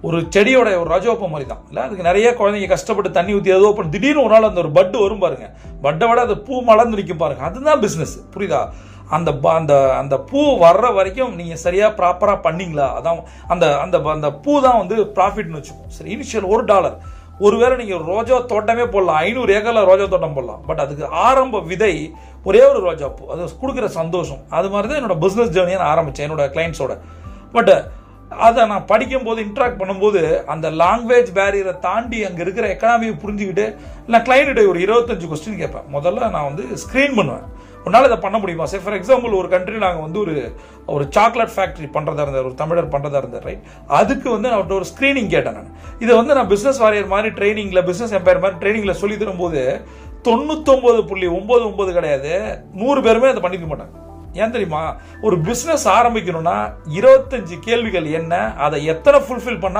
ஒரு செடியோட ஒரு ரஜோப்பம் மாதிரி தான் இல்லை. அதுக்கு நிறைய குழந்தைங்க கஷ்டப்பட்டு தண்ணி ஊற்றி ஏதோ பண்ணி திடீர்னு ஒரு நாள் அந்த ஒரு பட்டு வரும் பாருங்க, பட்டை விட அது பூ மலர்ந்து நிற்கும் பாருங்க, அதுதான் பிஸ்னஸ். புரியுதா? அந்த அந்த அந்த பூ வர்ற வரைக்கும் நீங்கள் சரியாக ப்ராப்பராக பண்ணீங்களா, அதான் அந்த அந்த அந்த பூ தான் வந்து ப்ராஃபிட்னு வச்சுக்கோம். சரி, இனிஷியல் $1. ஒருவேளை நீங்கள் ரோஜா தோட்டமே போடலாம், 500 ஏக்கரில் ரோஜா தோட்டம் போடலாம். பட் அதுக்கு ஆரம்ப விதை ஒரே ஒரு ரோஜா பூ, அது கொடுக்குற சந்தோஷம். அது மாதிரி தான் என்னோட பிஸ்னஸ் ஜேர்னியை நான் ஆரம்பித்தேன் என்னோட கிளைண்ட்ஸோட. பட் அதை நான் படிக்கும்போது இன்ட்ராக்ட் பண்ணும்போது அந்த லாங்குவேஜ் பேரியரை தாண்டி அங்கே இருக்கிற எக்கனாமியை புரிஞ்சுக்கிட்டு நான் கிளைண்ட்டை ஒரு 25 கொஸ்டின் கேட்பேன். முதல்ல நான் வந்து ஸ்க்ரீன் பண்ணுவேன், உன்னால் இதை பண்ண முடியுமா? சரி, ஃபார் எக்ஸாம்பிள் ஒரு கண்ட்ரி நாங்கள் வந்து ஒரு சாக்லேட் ஃபேக்ட்ரி பண்ணுறதா இருந்தார், ஒரு தமிழர் பண்ணுறதா இருந்தார், ரைட்? அதுக்கு வந்து நான் அவர்கிட்ட ஒரு ஸ்க்ரீனிங் கேட்டேன். நான் இதை வந்து நான் பிஸ்னஸ் வாரியர் மாதிரி ட்ரைனிங்கில், பிஸ்னஸ் எம்பையர் மாதிரி ட்ரைனிங்கில் சொல்லி தரும்போது 99.99 கிடையாது, 100 பேருமே அதை பண்ணிக்க மாட்டாங்க. ஏன் தெரியுமா? ஒரு பிஸ்னஸ் ஆரம்பிக்கணும்னா 25 கேள்விகள் என்ன, அதை எத்தனை ஃபுல்ஃபில் பண்ணா